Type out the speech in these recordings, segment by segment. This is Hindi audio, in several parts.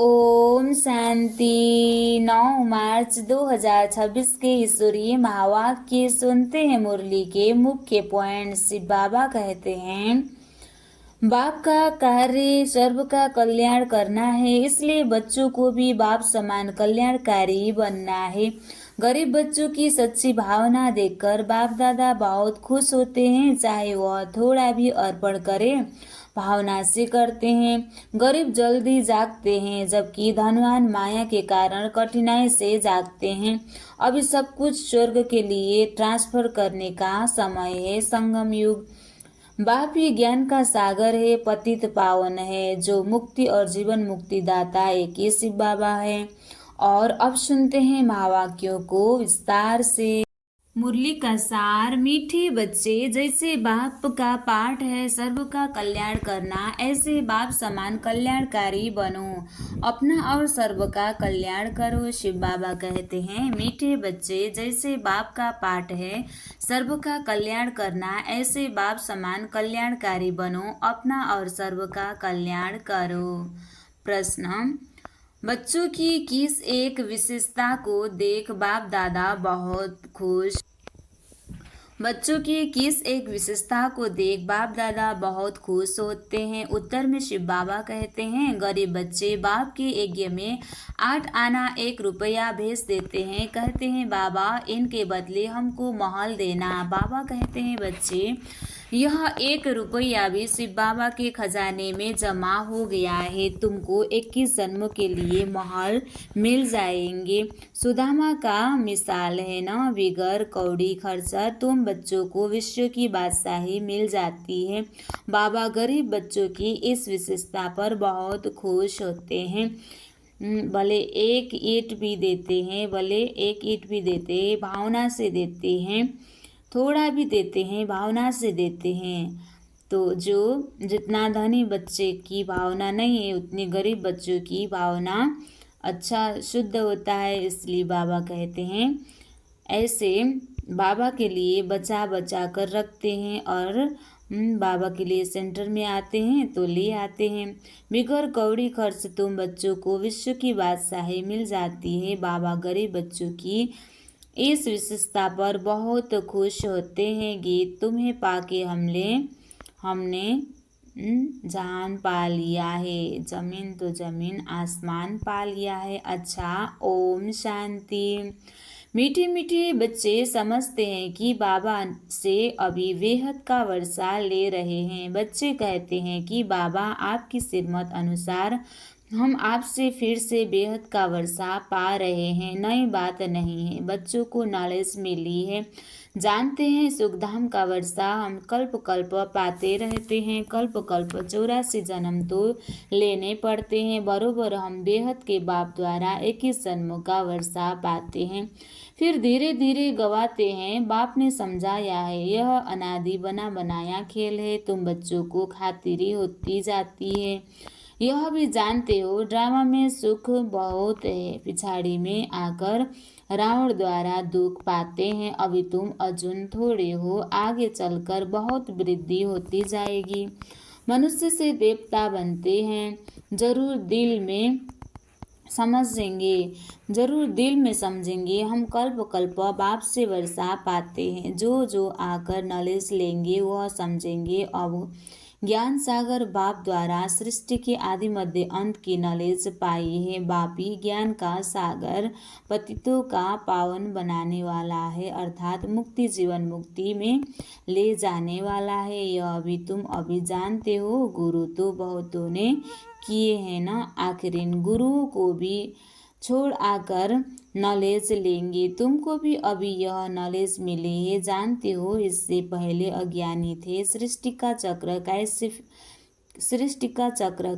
ओम शांति। 9 मार्च 2026 के ईश्वरीय महावाक्य सुनते हैं। मुरली के मुख्य पॉइंट। शिव बाबा कहते हैं, बाप का कार्य सर्व का कल्याण करना है, इसलिए बच्चों को भी बाप समान कल्याणकारी बनना है। गरीब बच्चों की सच्ची भावना देखकर बाप दादा बहुत खुश होते हैं, चाहे वह थोड़ा भी अर्पण करें, भावना से करते हैं। गरीब जल्दी जागते हैं, जबकि धनवान माया के कारण कठिनाई से जागते हैं। अभी सब कुछ स्वर्ग के लिए ट्रांसफर करने का समय है। संगम युग। बाप ही ज्ञान का सागर है, पतित पावन है, जो मुक्ति और जीवन मुक्ति दाता एक ही शिव बाबा है। और अब सुनते हैं महावाक्यों को विस्तार से। मुरली का सार। मीठे बच्चे, जैसे बाप का पाठ है सर्व का कल्याण करना, ऐसे बाप समान कल्याणकारी बनो, अपना और सर्व का कल्याण करो। शिव बाबा कहते हैं, मीठे बच्चे, जैसे बाप का पाठ है सर्व का कल्याण करना, ऐसे बाप समान कल्याणकारी बनो, अपना और सर्व का कल्याण करो। प्रश्न, बच्चों की किस एक विशेषता को देख बाप दादा बहुत खुश? बच्चों की किस एक विशेषता को देख बाप दादा बहुत खुश होते हैं? उत्तर में शिव बाबा कहते हैं, गरीब बच्चे बाप के यज्ञ में 8 आना 1 रुपया भेज देते हैं। कहते हैं, बाबा इनके बदले हमको महल देना। बाबा कहते हैं, बच्चे यह 1 रुपया भी शिव बाबा के खजाने में जमा हो गया है, तुमको 21 जन्म के लिए महल मिल जाएंगे। सुदामा का मिसाल है ना, बिगर कौड़ी खर्चा तुम बच्चों को विश्व की बादशाही मिल जाती है। बाबा गरीब बच्चों की इस विशेषता पर बहुत खुश होते हैं। भले एक ईंट भी देते हैं, भले एक ईंट भी देते हैं, भावना से देते हैं, थोड़ा भी देते हैं, भावना से देते हैं। तो जो जितना धनी बच्चे की भावना नहीं है, उतनी गरीब बच्चों की भावना अच्छा शुद्ध होता है। इसलिए बाबा कहते हैं, ऐसे बाबा के लिए बचा बचा कर रखते हैं, और बाबा के लिए सेंटर में आते हैं तो ले आते हैं। बिगर कौड़ी खर्च तुम बच्चों को विश्व की बादशाही मिल जाती है। बाबा गरीब बच्चों की इस विशेषता पर बहुत खुश होते हैं। गीत, तुम्हें पाके हमने जान पा लिया है, जमीन तो जमीन आसमान पा लिया है। अच्छा, ओम शांति। मीठे मीठे बच्चे समझते हैं कि बाबा से अभी बेहद का वर्षा ले रहे हैं। बच्चे कहते हैं कि बाबा आपकी श्रीमत अनुसार हम आपसे फिर से बेहद का वर्षा पा रहे हैं। नई बात नहीं है, बच्चों को नॉलेज मिली है, जानते हैं सुखधाम का वर्षा हम कल्प कल्प पाते रहते हैं। कल्प कल्प 84 जन्म तो लेने पड़ते हैं, बरोबर हम बेहद के बाप द्वारा 21 जन्मों का वर्षा पाते हैं, फिर धीरे धीरे गवाते हैं। बाप ने समझाया है, यह अनादि बना बनाया खेल है, तुम बच्चों को खातिरी होती जाती है। यह भी जानते हो ड्रामा में सुख बहुत है, पिछाड़ी में आकर रावण द्वारा दुख पाते हैं। अभी तुम अर्जुन थोड़े हो, आगे चलकर बहुत वृद्धि होती जाएगी। मनुष्य से देवता बनते हैं, जरूर दिल में समझेंगे। हम कल्प कल्प बाप से वर्षा पाते हैं, जो जो आकर नॉलेज लेंगे वह समझेंगे। अब ज्ञान सागर बाप द्वारा सृष्टि के आदि मध्य अंत की नॉलेज पाई है। बाप ही ज्ञान का सागर पतितों का पावन बनाने वाला है, अर्थात मुक्ति जीवन मुक्ति में ले जाने वाला है। यह भी तुम अभी जानते हो। गुरु तो बहुतों ने किए हैं ना, आखिर इन गुरुओं को भी छोड़ आकर नॉलेज लेंगे। तुमको भी अभी यह नॉलेज मिली है, जानते हो इससे पहले अज्ञानी थे। सृष्टि का चक्र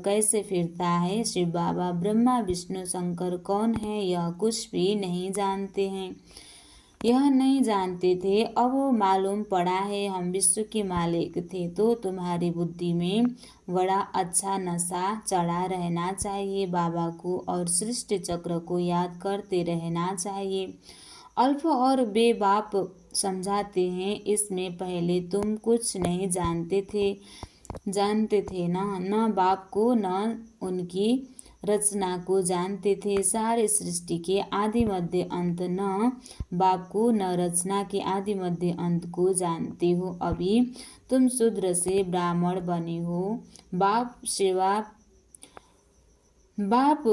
कैसे फिरता है? शिव बाबा ब्रह्मा विष्णु शंकर कौन है यह कुछ भी नहीं जानते हैं, यह नहीं जानते थे, अब वो मालूम पड़ा है। हम विश्व के मालिक थे, तो तुम्हारी बुद्धि में बड़ा अच्छा नशा चढ़ा रहना चाहिए। बाबा को और सृष्टि चक्र को याद करते रहना चाहिए। अल्फ और बेबाप समझाते हैं, इसमें पहले तुम कुछ नहीं जानते थे ना, न बाप को न उनकी रचना को जानते थे, सारे सृष्टि के आदि मध्य अंत। न बाप को न रचना के आदि मध्य अंत को जानते हो। अभी तुम शूद्र से ब्राह्मण बने हो। बाप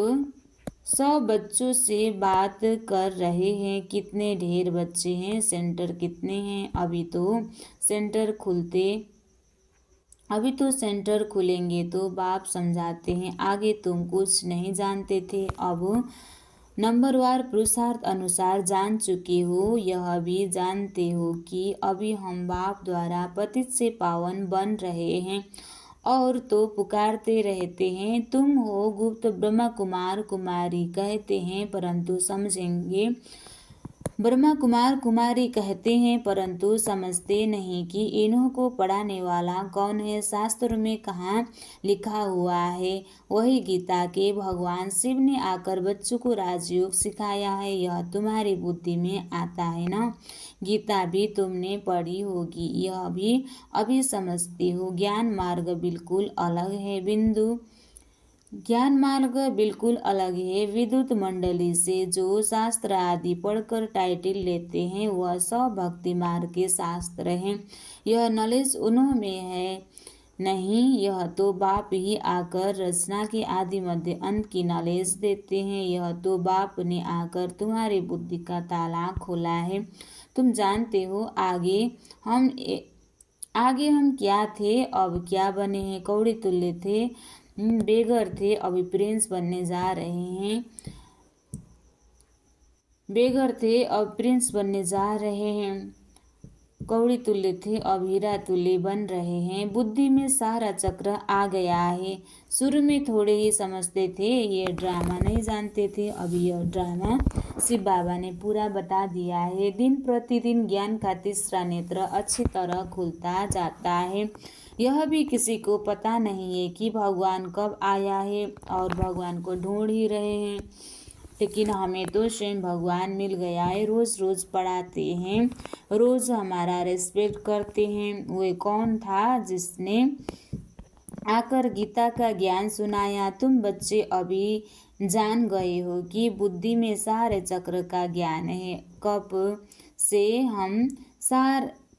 सब बच्चों से बात कर रहे हैं। कितने ढेर बच्चे हैं, सेंटर कितने हैं? अभी तो सेंटर खुलेंगे तो बाप समझाते हैं। आगे तुम कुछ नहीं जानते थे, अब नंबरवार पुरुषार्थ अनुसार जान चुके हो। यह भी जानते हो कि अभी हम बाप द्वारा पतित से पावन बन रहे हैं और तो पुकारते रहते हैं। तुम हो गुप्त ब्रह्मा कुमार कुमारी कहते हैं, परंतु समझेंगे ब्रह्मा कुमार कुमारी कहते हैं, परंतु समझते नहीं कि इन्हों को पढ़ाने वाला कौन है। शास्त्र में कहाँ लिखा हुआ है? वही गीता के भगवान शिव ने आकर बच्चों को राजयोग सिखाया है। यह तुम्हारी बुद्धि में आता है ना? गीता भी तुमने पढ़ी होगी, यह भी अभी समझते हो। ज्ञान मार्ग बिल्कुल अलग है ज्ञान मार्ग बिल्कुल अलग है। विद्युत मंडली से जो शास्त्र आदि पढ़कर टाइटल लेते हैं वह सब भक्ति मार्ग के शास्त्र हैं। यह नॉलेज उन्होंने है नहीं, यह तो बाप ही आकर रचना के आदि मध्य अंत की नॉलेज देते हैं। यह तो बाप ने आकर तुम्हारी बुद्धि का ताला खोला है। तुम जानते हो आगे हम क्या थे, अब क्या बने हैं। कौड़ी तुल्य थे, बेगर थे, अभी प्रिंस बनने जा रहे हैं। बेगर थे, अब प्रिंस बनने जा रहे हैं। कौड़ी तुल्य थे, अब हीरा तुल्य बन रहे हैं। बुद्धि में सारा चक्र आ गया है। शुरू में थोड़े ही समझते थे, ये ड्रामा नहीं जानते थे। अभी यह ड्रामा शिव बाबा ने पूरा बता दिया है। दिन प्रतिदिन ज्ञान का तीसरा नेत्र अच्छी तरह खुलता जाता है। यह भी किसी को पता नहीं है कि भगवान कब आया है और भगवान को ढूंढ ही रहे हैं, लेकिन हमें तो स्वयं भगवान मिल गया है। रोज रोज पढ़ाते हैं, रोज हमारा रेस्पेक्ट करते हैं। वो कौन था जिसने आकर गीता का ज्ञान सुनाया? तुम बच्चे अभी जान गए हो कि बुद्धि में सारे चक्र का ज्ञान है।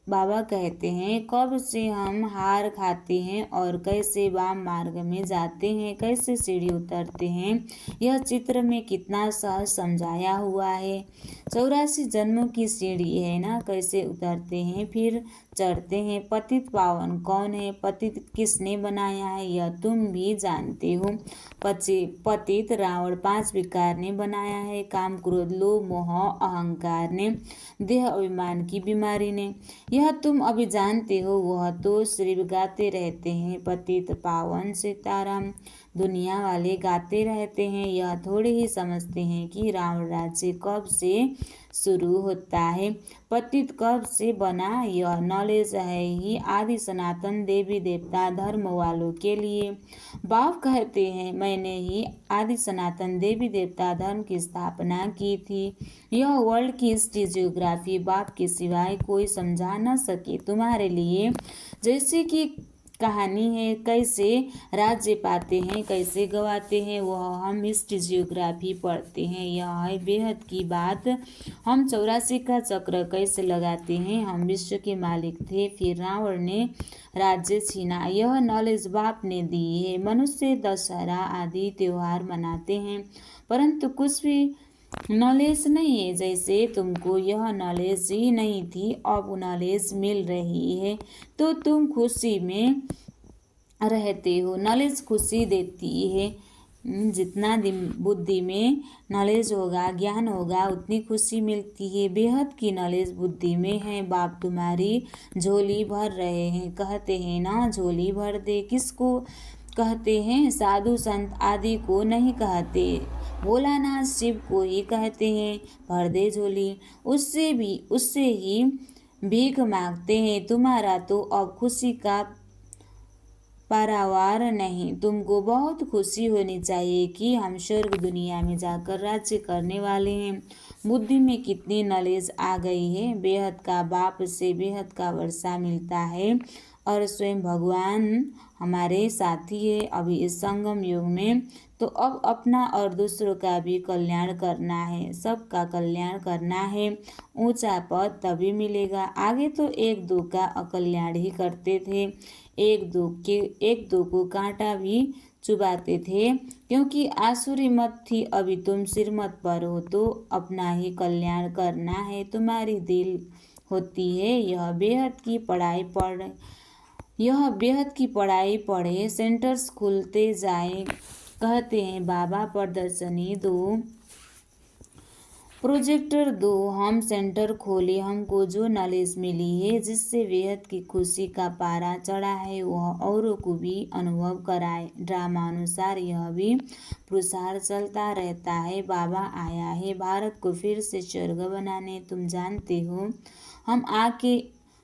बाबा कहते हैं कब से हम हार खाते हैं और कैसे वाम मार्ग में जाते हैं, कैसे सीढ़ी उतरते हैं। यह चित्र में कितना सहज समझाया हुआ है। 84 जन्मों की सीढ़ी है ना, कैसे उतरते हैं फिर चढ़ते हैं। पतित पावन कौन है, पतित किसने बनाया है, यह तुम भी जानते हो। पतित रावण 5 विकार ने बनाया है। काम क्रोध लोभ मोह अहंकार ने, देह अभिमान की बीमारी ने। यह तुम अभी जानते हो। वह तो सिर्फ गाते रहते हैं, पतित पावन सीताराम दुनिया वाले गाते रहते हैं। यह थोड़े ही समझते हैं कि रावण राज्य कब से शुरू होता है, पतित कब से बना। यह नॉलेज है ही आदि सनातन देवी देवता धर्म वालों के लिए। बाप कहते हैं मैंने ही आदि सनातन देवी देवता धर्म की स्थापना की थी। यह वर्ल्ड की हिस्ट्री जियोग्राफी बाप के सिवाय कोई समझा न सके तुम्हारे लिए। जैसे कि कहानी है, कैसे राज्य पाते हैं, कैसे गवाते हैं, वह हम हिस्ट्री जियोग्राफी पढ़ते हैं। यह है बेहद की बात। हम 84 का चक्र कैसे लगाते हैं। हम विश्व के मालिक थे, फिर रावण ने राज्य छीना। यह नॉलेज बाप ने दी है। मनुष्य दशहरा आदि त्योहार मनाते हैं, परंतु कुछ भी नॉलेज नहीं है। जैसे तुमको यह नॉलेज ही नहीं थी, अब नॉलेज मिल रही है तो तुम खुशी में रहते हो। नॉलेज खुशी देती है। जितना बुद्धि में नॉलेज होगा, ज्ञान होगा, उतनी खुशी मिलती है। बेहद की नॉलेज बुद्धि में है। बाप तुम्हारी झोली भर रहे हैं। कहते हैं ना झोली भर दे, किसको कहते हैं? साधु संत आदि को नहीं कहते, भोलानाथ शिव को ही कहते हैं भर दे झोली। उससे ही भीख मांगते हैं। तुम्हारा तो अब खुशी का पारावार नहीं। तुमको बहुत खुशी होनी चाहिए कि हम स्वर्ग दुनिया में जाकर राज्य करने वाले हैं। बुद्धि में कितनी नॉलेज आ गई है। बेहद का बाप से बेहद का वर्षा मिलता है और स्वयं भगवान हमारे साथी है। अभी इस संगम युग में तो अब अपना और दूसरों का भी कल्याण करना है, सबका कल्याण करना है। ऊंचा पद तभी मिलेगा। आगे तो एक दो का अकल्याण ही करते थे, एक दो को कांटा भी चुबाते थे, क्योंकि आसुरी मत थी। अभी तुम सिरमत पर हो तो अपना ही कल्याण करना है। तुम्हारी दिल होती है यह बेहद की पढ़ाई पढ़े, सेंटर्स खुलते जाए। कहते हैं बाबा प्रदर्शनी दो, प्रोजेक्टर दो, हम सेंटर खोले। हमको जो नॉलेज मिली है, जिससे बेहद की खुशी का पारा चढ़ा है, वह औरों को भी अनुभव कराए। ड्रामा अनुसार यह भी प्रसार चलता रहता है। बाबा आया है भारत को फिर से स्वर्ग बनाने। तुम जानते हो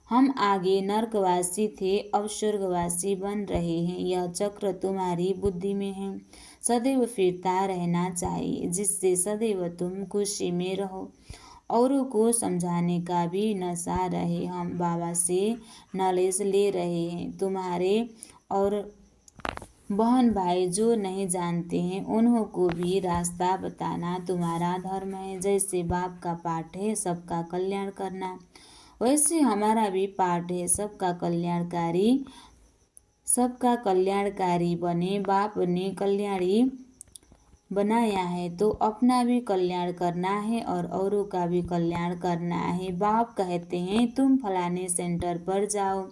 हम आगे नरकवासी थे, अब स्वर्गवासी बन रहे हैं। यह चक्र तुम्हारी बुद्धि में है, सदैव फिरता रहना चाहिए, जिससे सदैव तुम खुशी में रहो, औरों को समझाने का भी नशा रहे। हम बाबा से नॉलेज ले रहे हैं। तुम्हारे और बहन भाई जो नहीं जानते हैं, उन्हों को भी रास्ता बताना तुम्हारा धर्म है। जैसे बाप का पाठ है सबका कल्याण करना, वैसे हमारा भी पाठ है सबका कल्याणकारी बने। बाप ने कल्याणी बनाया है तो अपना भी कल्याण करना है और औरों का भी कल्याण करना है। बाप कहते हैं तुम फलाने सेंटर पर जाओ,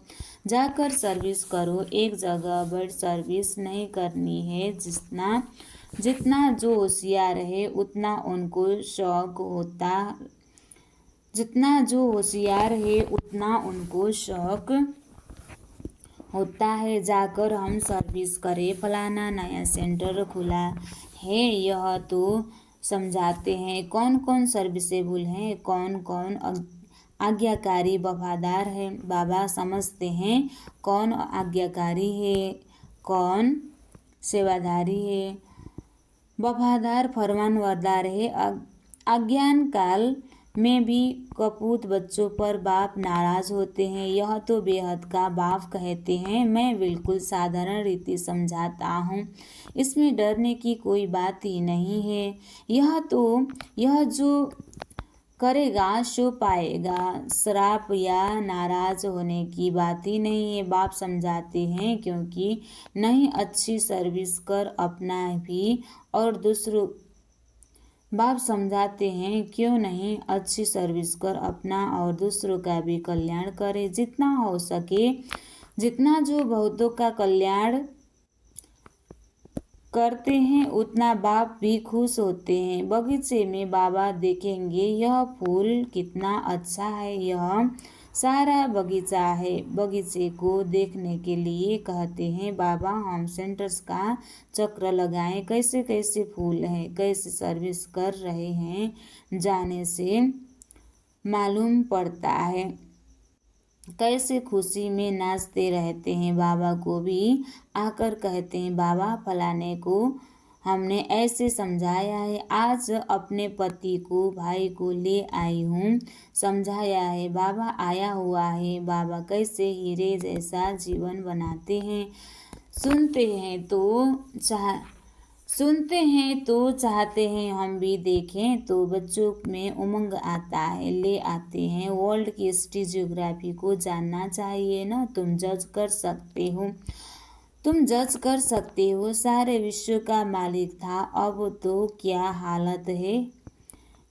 जाकर सर्विस करो। एक जगह बैठ सर्विस नहीं करनी है। जितना जो होशियार है उतना उनको शौक होता है जाकर हम सर्विस करें। फलाना नया सेंटर खुला है, यह तो समझाते हैं कौन कौन सर्विसेबल हैं, कौन कौन आज्ञाकारी वफादार है। बाबा समझते हैं कौन आज्ञाकारी है, कौन सेवाधारी है, वफादार फरमानबरदार है। अज्ञान काल में भी कपूत बच्चों पर बाप नाराज होते हैं। यह तो बेहद का बाप कहते हैं, मैं बिल्कुल साधारण रीति समझाता हूँ, इसमें डरने की कोई बात ही नहीं है। यह जो करेगा सो पाएगा, श्राप या नाराज होने की बात ही नहीं है। बाप समझाते हैं क्योंकि नहीं अच्छी सर्विस कर अपना भी और दूसरों बाप समझाते हैं क्यों नहीं अच्छी सर्विस कर अपना और दूसरों का भी कल्याण करे। जितना हो सके, जितना जो बहुतों का कल्याण करते हैं उतना बाप भी खुश होते हैं। बगीचे में बाबा देखेंगे यह फूल कितना अच्छा है, यह सारा बगीचा है। बगीचे को देखने के लिए कहते हैं बाबा हम सेंटर्स का चक्र लगाएं, कैसे कैसे फूल हैं, कैसे सर्विस कर रहे हैं, जाने से मालूम पड़ता है। कैसे खुशी में नाचते रहते हैं। बाबा को भी आकर कहते हैं बाबा फलाने को हमने ऐसे समझाया है, आज अपने पति को भाई को ले आई हूँ, समझाया है। बाबा आया हुआ है। बाबा कैसे हीरे जैसा जीवन बनाते हैं। सुनते हैं तो चाहते हैं हम भी देखें, तो बच्चों में उमंग आता है, ले आते हैं। वर्ल्ड की हिस्ट्री ज्योग्राफी को जानना चाहिए ना। तुम जज कर सकते हो सारे विश्व का मालिक था, अब तो क्या हालत है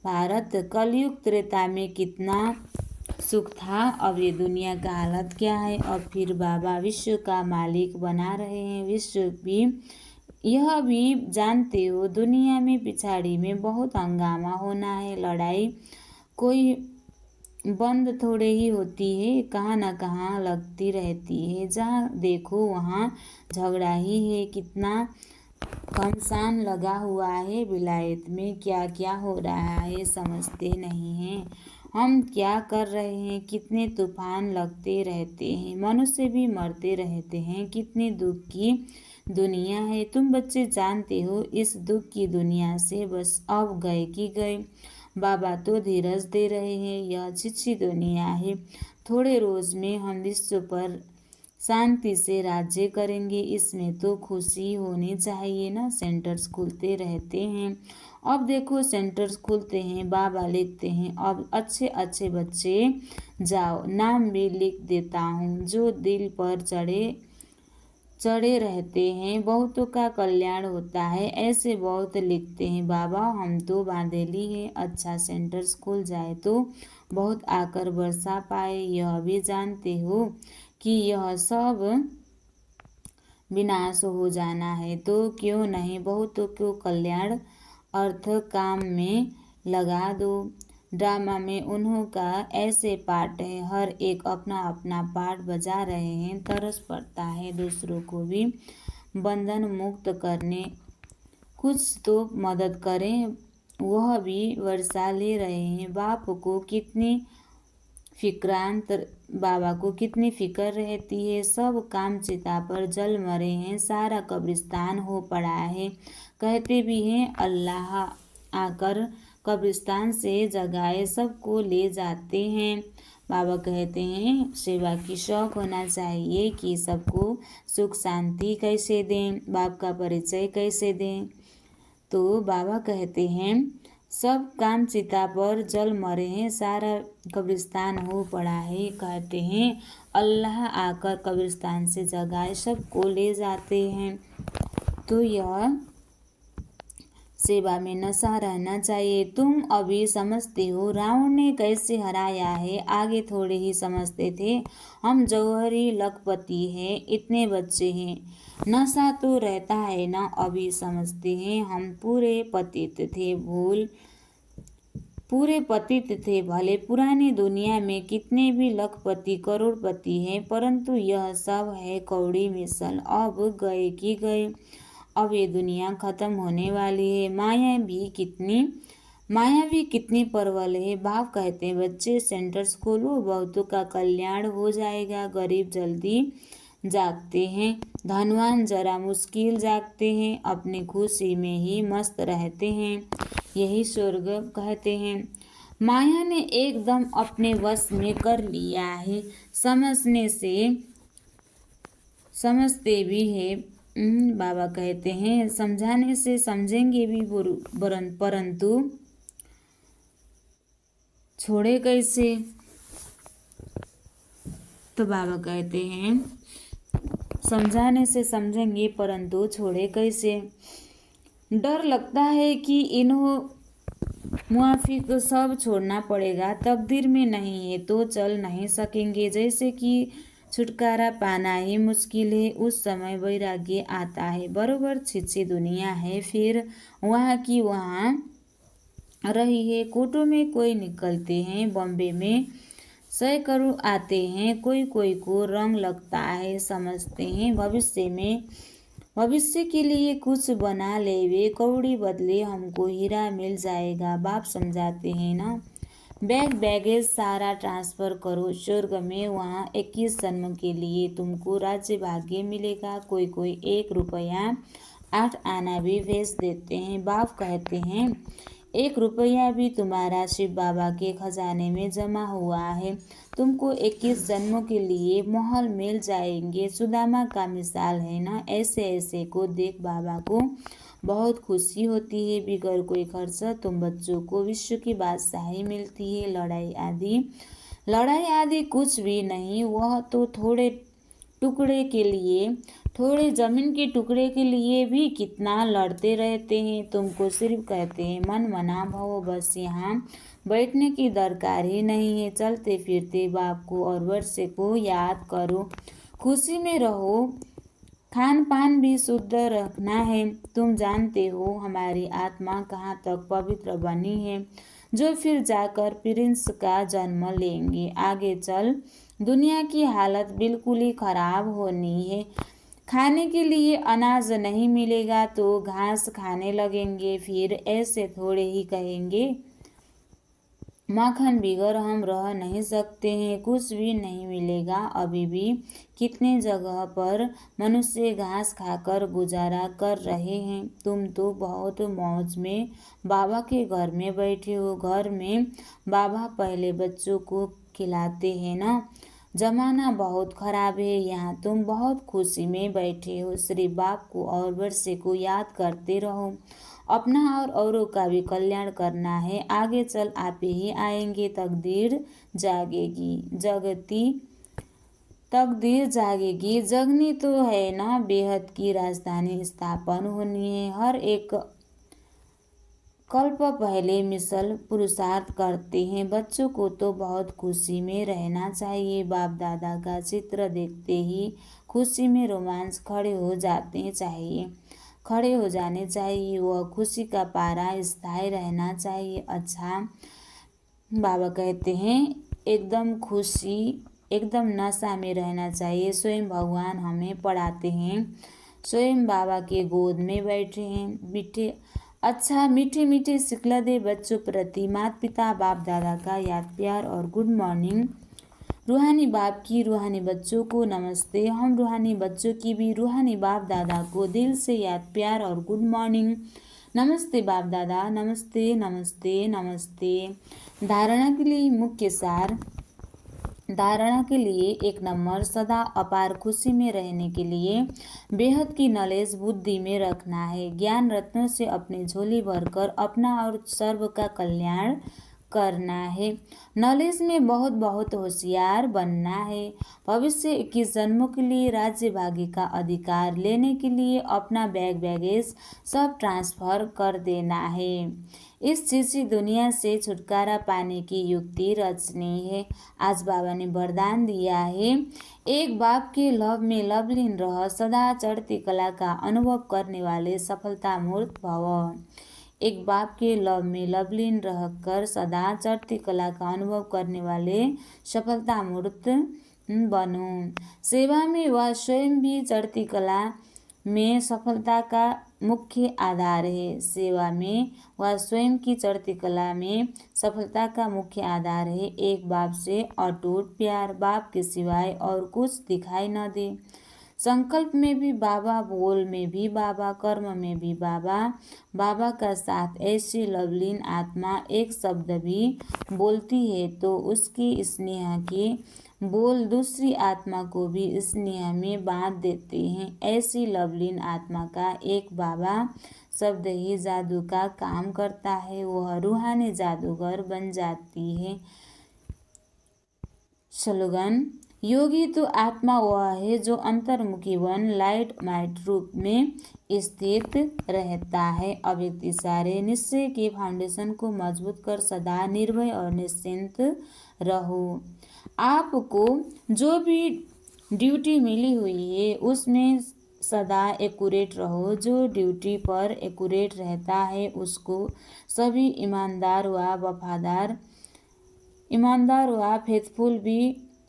भारत। कलयुग त्रेता में कितना सुख था, अब ये दुनिया का हालत क्या है। अब फिर बाबा विश्व का मालिक बना रहे हैं। विश्व भी यह भी जानते हो दुनिया में पिछाड़ी में बहुत हंगामा होना है। लड़ाई कोई बंद थोड़े ही होती है, कहाँ न कहाँ लगती रहती है। जहाँ देखो वहाँ झगड़ा ही है। कितना घमसान लगा हुआ है। विलायत में क्या क्या हो रहा है समझते नहीं हैं। हम क्या कर रहे हैं। कितने तूफान लगते रहते हैं, मनुष्य भी मरते रहते हैं। कितनी दुख की दुनिया है। तुम बच्चे जानते हो इस दुख की दुनिया से बस अब गए कि गए। बाबा तो धीरज दे रहे हैं। यह छिछी दुनिया है, थोड़े रोज में हम विश्व पर शांति से राज्य करेंगे। इसमें तो खुशी होनी चाहिए ना। सेंटर्स खुलते रहते हैं। अब देखो सेंटर्स खुलते हैं, बाबा लिखते हैं, अब अच्छे अच्छे बच्चे जाओ, नाम भी लिख देता हूँ। जो दिल पर चढ़े रहते हैं बहुतों का कल्याण होता है। ऐसे बहुत लिखते हैं बाबा, हम तो बांधेली हैं। अच्छा सेंटर्स खुल जाए तो बहुत आकर बरसा पाए। यह भी जानते हो कि यह सब विनाश हो जाना है, तो क्यों नहीं बहुतों को कल्याण अर्थ काम में लगा दो। ड्रामा में उन्हों का ऐसे पार्ट है, हर एक अपना अपना पार्ट बजा रहे हैं। तरस पड़ता है दूसरों को भी बंधन मुक्त करने, कुछ तो मदद करें। वह भी वर्षा ले रहे हैं। बाबा को कितनी फिक्र रहती है। सब काम चिता पर जल मरे हैं, सारा कब्रिस्तान हो पड़ा है। कहते भी हैं अल्लाह आकर कब्रिस्तान से जगाए सबको ले जाते हैं। बाबा कहते हैं सेवा की शौक होना चाहिए कि सबको सुख शांति कैसे दें, बाप का परिचय कैसे दें। तो बाबा कहते हैं सब काम चिता पर जल मरे हैं, सारा कब्रिस्तान हो पड़ा है। कहते हैं अल्लाह आकर कब्रिस्तान से जगाए सबको ले जाते हैं। तो यह सेवा में नशा रहना चाहिए। तुम अभी समझते हो रावण ने कैसे हराया है, आगे थोड़े ही समझते थे। हम जौहरी लखपति हैं, इतने बच्चे हैं, नशा तो रहता है ना। अभी समझते हैं हम पूरे पतित थे। भले पुरानी दुनिया में कितने भी लखपति करोड़पति हैं, परंतु यह सब है कौड़ी मिसल। अब गए कि गए, अब ये दुनिया खत्म होने वाली है। माया भी कितनी प्रबल है। बाप कहते हैं बच्चे सेंटर्स खोलो, बहुतों का कल्याण हो जाएगा। गरीब जल्दी जागते हैं, धनवान जरा मुश्किल जागते हैं, अपनी खुशी में ही मस्त रहते हैं। यही स्वर्ग कहते हैं। माया ने एकदम अपने वश में कर लिया है। समझते भी है। बाबा कहते हैं समझाने से समझेंगे भी, परंतु छोड़े कैसे। तो बाबा कहते हैं समझाने से समझेंगे परंतु छोड़े कैसे। डर लगता है कि इन्हों मुआफिक सब छोड़ना पड़ेगा, तकदीर में नहीं है तो चल नहीं सकेंगे। जैसे कि छुटकारा पाना ही मुश्किल है, उस समय वैराग्य आता है। बरोबर छिछी दुनिया है, फिर वहाँ की वहाँ रही है। कोटों में कोई निकलते हैं, बॉम्बे में सैकड़ों आते हैं। कोई कोई को रंग लगता है, समझते हैं भविष्य के लिए कुछ बना ले वे, कौड़ी बदले हमको हीरा मिल जाएगा। बाप समझाते हैं ना, बैगेज सारा ट्रांसफ़र करो स्वर्ग में, वहाँ 21 जन्म के लिए तुमको राज्य भाग्य मिलेगा। कोई 1 रुपया 8 आना भी भेज देते हैं। बाप कहते हैं 1 रुपया भी तुम्हारा शिव बाबा के खजाने में जमा हुआ है। तुमको 21 जन्मों के लिए महल मिल जाएंगे। सुदामा का मिसाल है ना। ऐसे को देख बाबा को बहुत खुशी होती है। बिगर कोई खर्च तुम बच्चों को विश्व की बादशाही मिलती है। लड़ाई आदि कुछ भी नहीं। वह तो थोड़े जमीन के टुकड़े के लिए भी कितना लड़ते रहते हैं। तुमको सिर्फ कहते हैं मन मना भवो, बस यहाँ बैठने की दरकार ही नहीं है। चलते फिरते बाप को और वर्षे को याद करो, खुशी में रहो। खान पान भी शुद्ध रखना है। तुम जानते हो हमारी आत्मा कहाँ तक पवित्र बनी है, जो फिर जाकर प्रिंस का जन्म लेंगे। आगे चल दुनिया की हालत बिल्कुल ही खराब होनी है। खाने के लिए अनाज नहीं मिलेगा तो घास खाने लगेंगे। फिर ऐसे थोड़े ही कहेंगे माखन बिगर हम रह नहीं सकते हैं। कुछ भी नहीं मिलेगा। अभी भी कितने जगह पर मनुष्य घास खाकर गुजारा कर रहे हैं। तुम तो बहुत मौज में बाबा के घर में बैठे हो। घर में बाबा पहले बच्चों को खिलाते हैं ना। जमाना बहुत खराब है, यहाँ तुम बहुत खुशी में बैठे हो। सिर्फ बाप को और वर्षे को याद करते रहो। अपना और औरों का भी कल्याण करना है। आगे चल आप ही आएंगे, तकदीर जागेगी। जगनी तो है ना, बेहद की राजधानी स्थापन होनी है। हर एक कल्प पहले मिसल पुरुषार्थ करते हैं। बच्चों को तो बहुत खुशी में रहना चाहिए। बाप दादा का चित्र देखते ही खुशी में रोमांच खड़े हो जाने चाहिए। वह खुशी का पारा स्थायी रहना चाहिए। अच्छा, बाबा कहते हैं एकदम नशा में रहना चाहिए। स्वयं भगवान हमें पढ़ाते हैं, स्वयं बाबा के गोद में बैठे हैं। अच्छा, मीठे मीठे सिखलदे बच्चों प्रति माता पिता बाप दादा का याद प्यार और गुड मॉर्निंग। रूहानी बाप की रूहानी बच्चों को नमस्ते। हम रूहानी बच्चों की भी रूहानी बाप दादा को दिल से याद प्यार और गुड मॉर्निंग। नमस्ते बाप दादा, नमस्ते नमस्ते नमस्ते। धारणा के लिए 1 नंबर, सदा अपार खुशी में रहने के लिए बेहद की नॉलेज बुद्धि में रखना है। ज्ञान रत्नों से अपनी झोली भरकर अपना और सर्व का कल्याण करना है। नॉलेज में बहुत बहुत होशियार बनना है। भविष्य 21 जन्मों के लिए राज्य भाग्य का अधिकार लेने के लिए अपना बैगेज सब ट्रांसफर कर देना है। इस चीची दुनिया से छुटकारा पाने की युक्ति रचनी है। आज बाबा ने वरदान दिया है, एक बाप के लव में लवलीन रह, सदा चढ़ती कला का अनुभव करने वाले सफलता मूर्त भव। एक बाप के लव में लवलीन रहकर सदा चढ़ती कला का अनुभव करने वाले सफलता मूर्त बनो। सेवा में वह स्वयं भी चढ़ती कला में सफलता का मुख्य आधार है। सेवा में वह स्वयं की चढ़ती कला में सफलता का मुख्य आधार है। एक बाप से अटूट प्यार, बाप के सिवाय और कुछ दिखाई न दे। संकल्प में भी बाबा, बोल में भी बाबा, कर्म में भी बाबा, बाबा का साथ। ऐसी लवलीन आत्मा एक शब्द भी बोलती है तो उसकी स्नेह के बोल दूसरी आत्मा को भी स्नेह में बांध देते हैं। ऐसी लवलीन आत्मा का एक बाबा शब्द ही जादू का काम करता है, वह रूहानी जादूगर बन जाती है। स्लोगन, योगी तो आत्मा वह है जो अंतर्मुखी वन लाइट माइट रूप में स्थित रहता है। अव्यक्त इशारे निश्चय के फाउंडेशन को मजबूत कर सदा निर्भय और निश्चिंत रहो। आपको जो भी ड्यूटी मिली हुई है उसमें सदा एक्यूरेट रहो। जो ड्यूटी पर एक्यूरेट रहता है उसको सभी ईमानदार व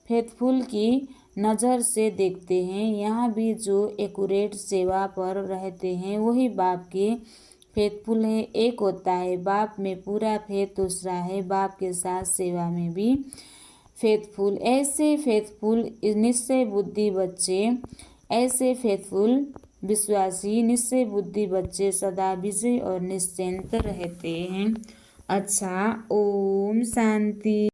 फेथफुल की नज़र से देखते हैं। यहाँ भी जो एक्यूरेट सेवा पर रहते हैं वही बाप के फेथफुल है। एक होता है बाप में पूरा फेथ, दूसरा है बाप के साथ सेवा में भी फेथफुल। ऐसे फेथफुल निश्चय बुद्धि बच्चे, ऐसे फेथफुल विश्वासी निश्चय बुद्धि बच्चे सदा विजय और निश्चिंत रहते हैं। अच्छा, ओम शांति।